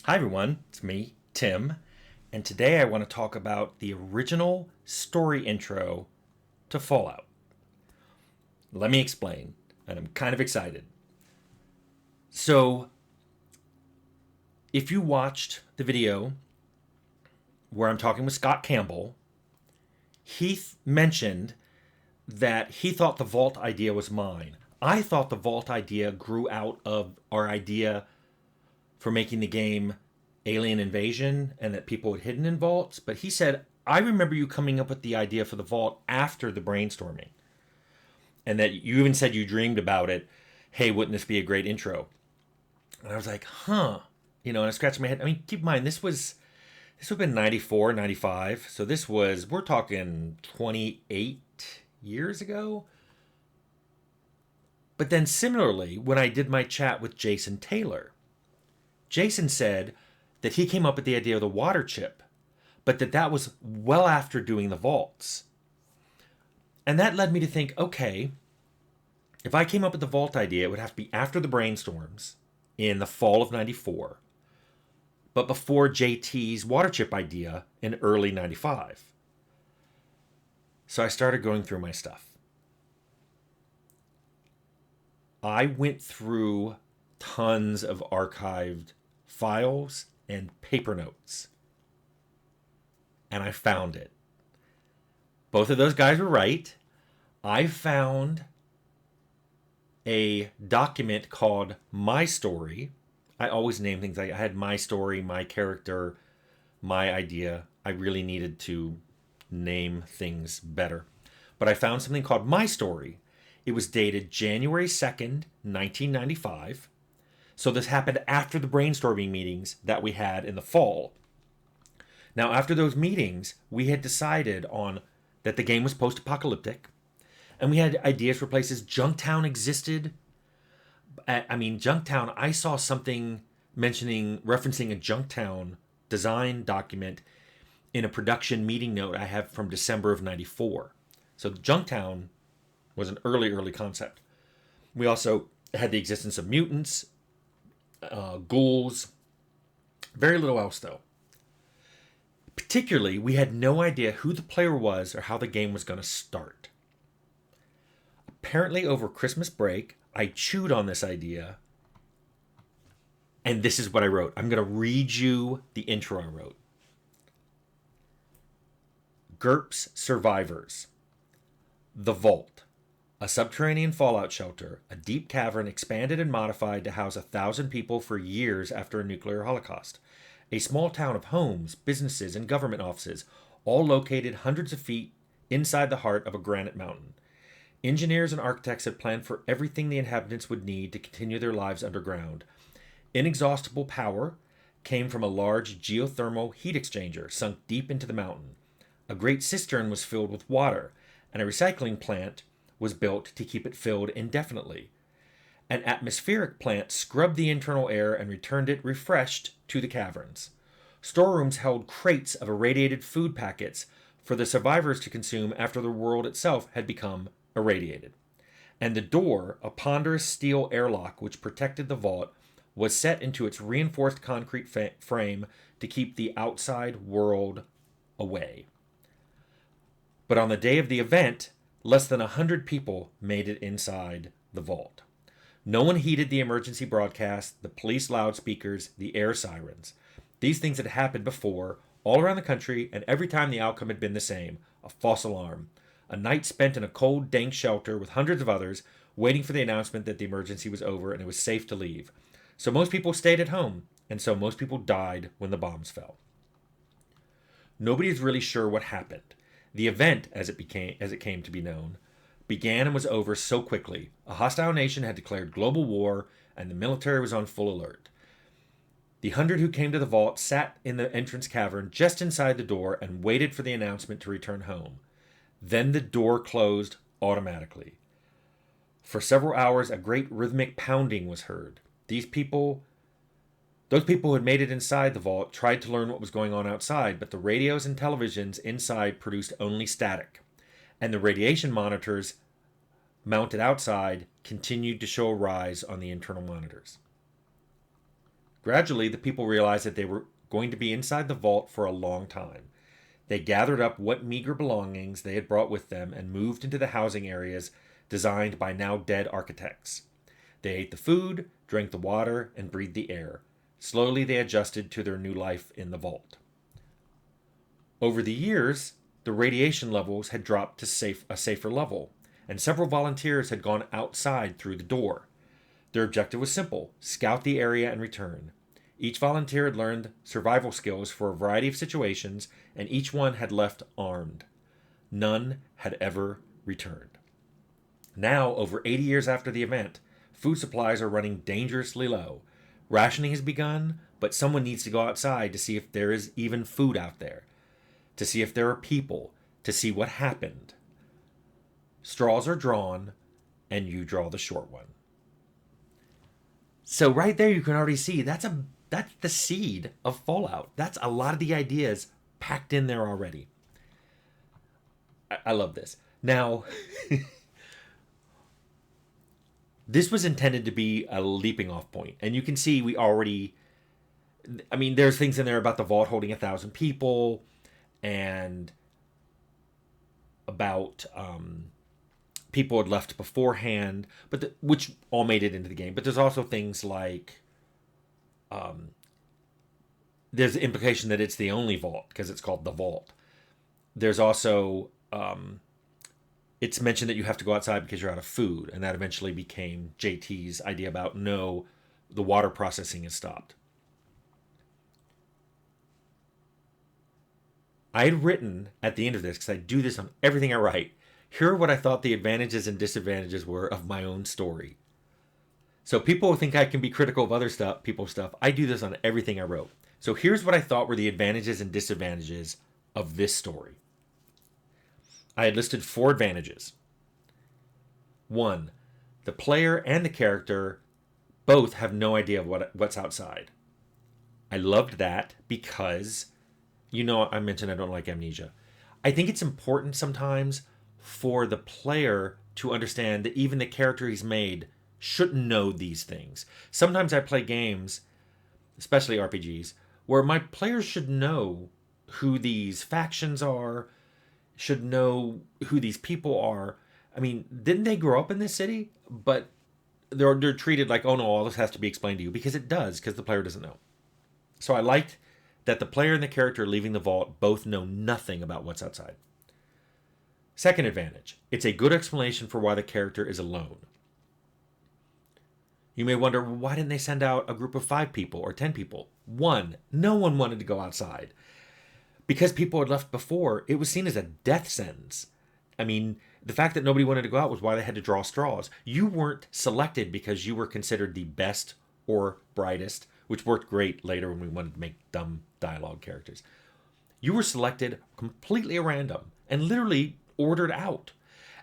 Hi, everyone. It's me, Tim, and today I want to talk about the original story intro to Fallout. Let me explain, and I'm kind of excited. So, if you watched the video where I'm talking with Scott Campbell, mentioned that he thought the vault idea was mine. I thought the vault idea grew out of our idea for making the game Alien Invasion and that people had hidden in vaults. But he said, I remember you coming up with the idea for the vault after the brainstorming. And that you even said you dreamed about it. Hey, wouldn't this be a great intro? And I was like, huh. And I scratched my head. I mean, keep in mind, this would have been 94, 95. So we're talking 28 years ago. But then similarly, when I did my chat with Jason Taylor, Jason said that he came up with the idea of the water chip, but that was well after doing the vaults. And that led me to think, okay, if I came up with the vault idea, it would have to be after the brainstorms in the fall of 94, but before JT's water chip idea in early 95. So I started going through my stuff. I went through tons of archived files and paper notes. And I found it. Both of those guys were right. I found a document called My Story. I always name things like I had my story, my character, my idea. I really needed to name things better. But I found something called My Story. It was dated January 2nd, 1995. So this happened after the brainstorming meetings that we had in the fall. Now, after those meetings, we had decided on that the game was post-apocalyptic, and we had ideas for places. Junktown existed. Junktown, I saw something referencing a Junktown design document in a production meeting note I have from December of 94. So Junktown was an early concept. We also had the existence of mutants, ghouls, very little else though. Particularly, we had no idea who the player was or how the game was going to start. Apparently, over Christmas break, I chewed on this idea, and this is what I wrote. I'm going to read you the intro I wrote. GURPS Survivors. The Vault. A subterranean fallout shelter, a deep cavern expanded and modified to house 1,000 people for years after a nuclear holocaust. A small town of homes, businesses, and government offices, all located hundreds of feet inside the heart of a granite mountain. Engineers and architects had planned for everything the inhabitants would need to continue their lives underground. Inexhaustible power came from a large geothermal heat exchanger sunk deep into the mountain. A great cistern was filled with water, and a recycling plant was built to keep it filled indefinitely. An atmospheric plant scrubbed the internal air and returned it refreshed to the caverns. Storerooms held crates of irradiated food packets for the survivors to consume after the world itself had become irradiated. And the door, a ponderous steel airlock which protected the vault, was set into its reinforced concrete frame to keep the outside world away. But on the day of the event, less than 100 people made it inside the vault. No one heeded the emergency broadcast, the police loudspeakers, the air sirens. These things had happened before, all around the country, and every time the outcome had been the same: a false alarm. A night spent in a cold, dank shelter with hundreds of others, waiting for the announcement that the emergency was over and it was safe to leave. So most people stayed at home, and so most people died when the bombs fell. Nobody is really sure what happened. The event, as it came to be known, began and was over so quickly. A hostile nation had declared global war, and the military was on full alert. The 100 who came to the vault sat in the entrance cavern just inside the door and waited for the announcement to return home. Then the door closed automatically. For several hours, a great rhythmic pounding was heard. Those people who had made it inside the vault tried to learn what was going on outside, but the radios and televisions inside produced only static, and the radiation monitors mounted outside continued to show a rise on the internal monitors. Gradually, the people realized that they were going to be inside the vault for a long time. They gathered up what meager belongings they had brought with them and moved into the housing areas designed by now dead architects. They ate the food, drank the water, and breathed the air. Slowly, they adjusted to their new life in the vault. Over the years, the radiation levels had dropped to a safer level, and several volunteers had gone outside through the door. Their objective was simple: scout the area and return. Each volunteer had learned survival skills for a variety of situations, and each one had left armed. None had ever returned. Now, over 80 years after the event, food supplies are running dangerously low. Rationing has begun, but someone needs to go outside to see if there is even food out there, to see if there are people, to see what happened. Straws are drawn, and you draw the short one. So right there you can already see that's the seed of Fallout. That's a lot of the ideas packed in there already. I love this. Now, this was intended to be a leaping off point, and you can see there's things in there about the vault holding 1,000 people, and about people had left beforehand, which all made it into the game. But there's also things like there's the implication that it's the only vault because it's called the Vault. There's also it's mentioned that you have to go outside because you're out of food, and that eventually became JT's idea about no, the water processing is stopped. I had written at the end of this, because I do this on everything I write, here are what I thought the advantages and disadvantages were of my own story. So people think I can be critical of other people's stuff. I do this on everything I wrote. So here's what I thought were the advantages and disadvantages of this story. I had listed 4 advantages. 1, the player and the character both have no idea of what's outside. I loved that because, I mentioned I don't like amnesia. I think it's important sometimes for the player to understand that even the character he's made shouldn't know these things. Sometimes I play games, especially RPGs, where my players should know who these factions are, should know who these people are. I mean, didn't they grow up in this city? But they're treated like, oh no, all this has to be explained to you, because it does, because the player doesn't know. So I liked that the player and the character leaving the vault both know nothing about what's outside. Second advantage, it's a good explanation for why the character is alone. You may wonder, why didn't they send out a group of 5 people or 10 people? 1, no one wanted to go outside. Because people had left before, it was seen as a death sentence. I mean, the fact that nobody wanted to go out was why they had to draw straws. You weren't selected because you were considered the best or brightest, which worked great later when we wanted to make dumb dialogue characters. You were selected completely at random and literally ordered out.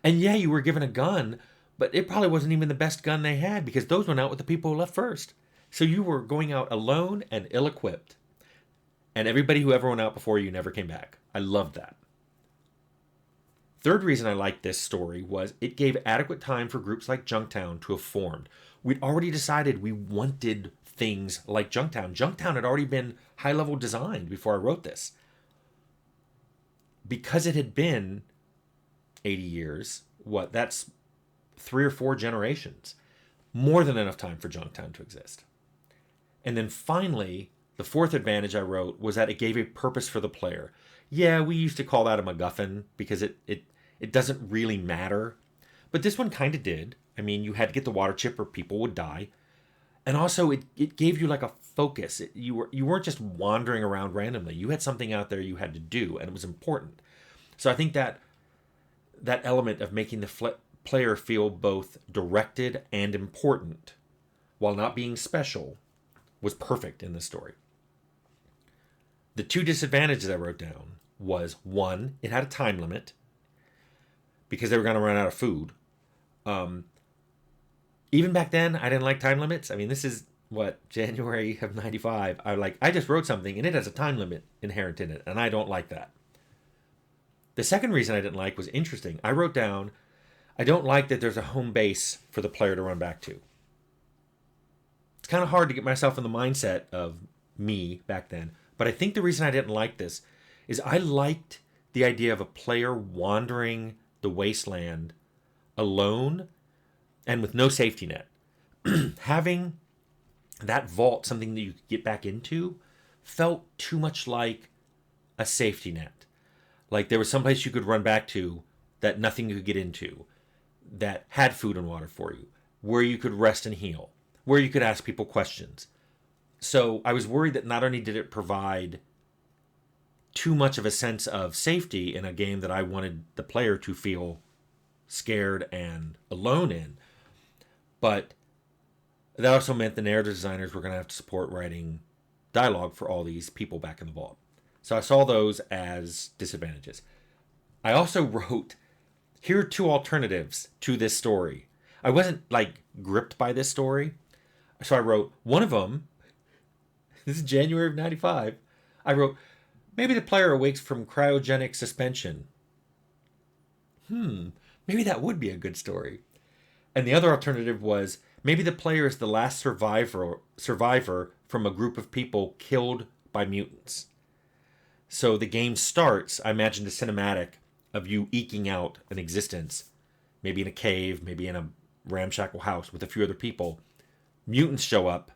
And yeah, you were given a gun, but it probably wasn't even the best gun they had, because those went out with the people who left first. So you were going out alone and ill-equipped. And everybody who ever went out before you never came back. I loved that. Third reason I liked this story was it gave adequate time for groups like Junktown to have formed. We'd already decided we wanted things like Junktown. Junktown had already been high-level designed before I wrote this. Because it had been 80 years, that's 3 or 4 generations. More than enough time for Junktown to exist. And then finally, the 4th advantage I wrote was that it gave a purpose for the player. Yeah, we used to call that a MacGuffin because it doesn't really matter. But this one kind of did. I mean, you had to get the water chip or people would die. And also, it gave you like a focus. You weren't just wandering around randomly. You had something out there you had to do, and it was important. So I think that element of making the player feel both directed and important while not being special was perfect in this story. The 2 disadvantages I wrote down was, 1, it had a time limit because they were going to run out of food. Even back then, I didn't like time limits. I mean, this is January of 95. I just wrote something and it has a time limit inherent in it, and I don't like that. The second reason I didn't like was interesting. I wrote down, I don't like that there's a home base for the player to run back to. It's kind of hard to get myself in the mindset of me back then. But I think the reason I didn't like this is I liked the idea of a player wandering the wasteland alone and with no safety net. Having that vault, something that you could get back into, felt too much like a safety net. Like there was someplace you could run back to that nothing you could get into, that had food and water for you, where you could rest and heal, where you could ask people questions. So I was worried that not only did it provide too much of a sense of safety in a game that I wanted the player to feel scared and alone in, but that also meant the narrative designers were going to have to support writing dialogue for all these people back in the vault. So I saw those as disadvantages. I also wrote, here are two alternatives to this story. I wasn't like gripped by this story. So I wrote, one of them, this is January of 95, I wrote, maybe the player awakes from cryogenic suspension. Maybe that would be a good story. And the other alternative was, maybe the player is the last survivor from a group of people killed by mutants. So the game starts, I imagined a cinematic of you eking out an existence, maybe in a cave, maybe in a ramshackle house with a few other people. Mutants show up,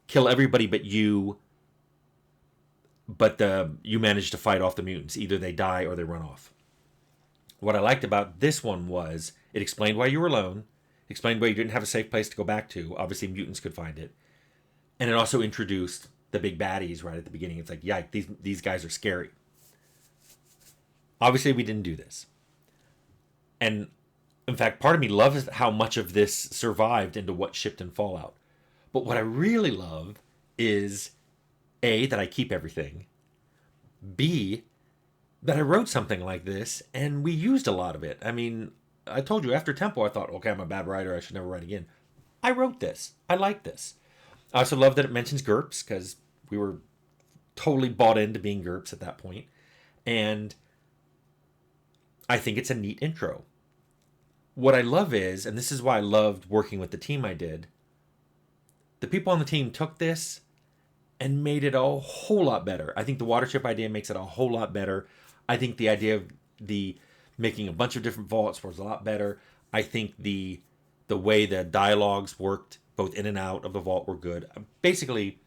kill everybody but you, but you manage to fight off the mutants. Either they die or they run off. What I liked about this one was it explained why you were alone, explained why you didn't have a safe place to go back to. Obviously, mutants could find it. And it also introduced the big baddies right at the beginning. It's like, yeah, these guys are scary. Obviously, we didn't do this. And in fact, part of me loves how much of this survived into what shipped in Fallout. But what I really love is, A, that I keep everything. B, that I wrote something like this and we used a lot of it. I mean, I told you after Temple, I thought, okay, I'm a bad writer. I should never write again. I wrote this. I like this. I also love that it mentions GURPS because we were totally bought into being GURPS at that point. And I think it's a neat intro. What I love is, and this is why I loved working with the team I did, the people on the team took this and made it a whole lot better. I think the Watership idea makes it a whole lot better. I think the idea of the making a bunch of different vaults was a lot better. I think the way the dialogues worked, both in and out of the vault, were good. Basically,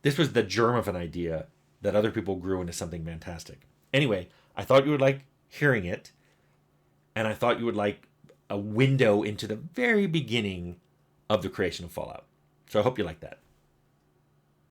this was the germ of an idea that other people grew into something fantastic. Anyway, I thought you would like hearing it, and I thought you would like a window into the very beginning of the creation of Fallout. So I hope you like that.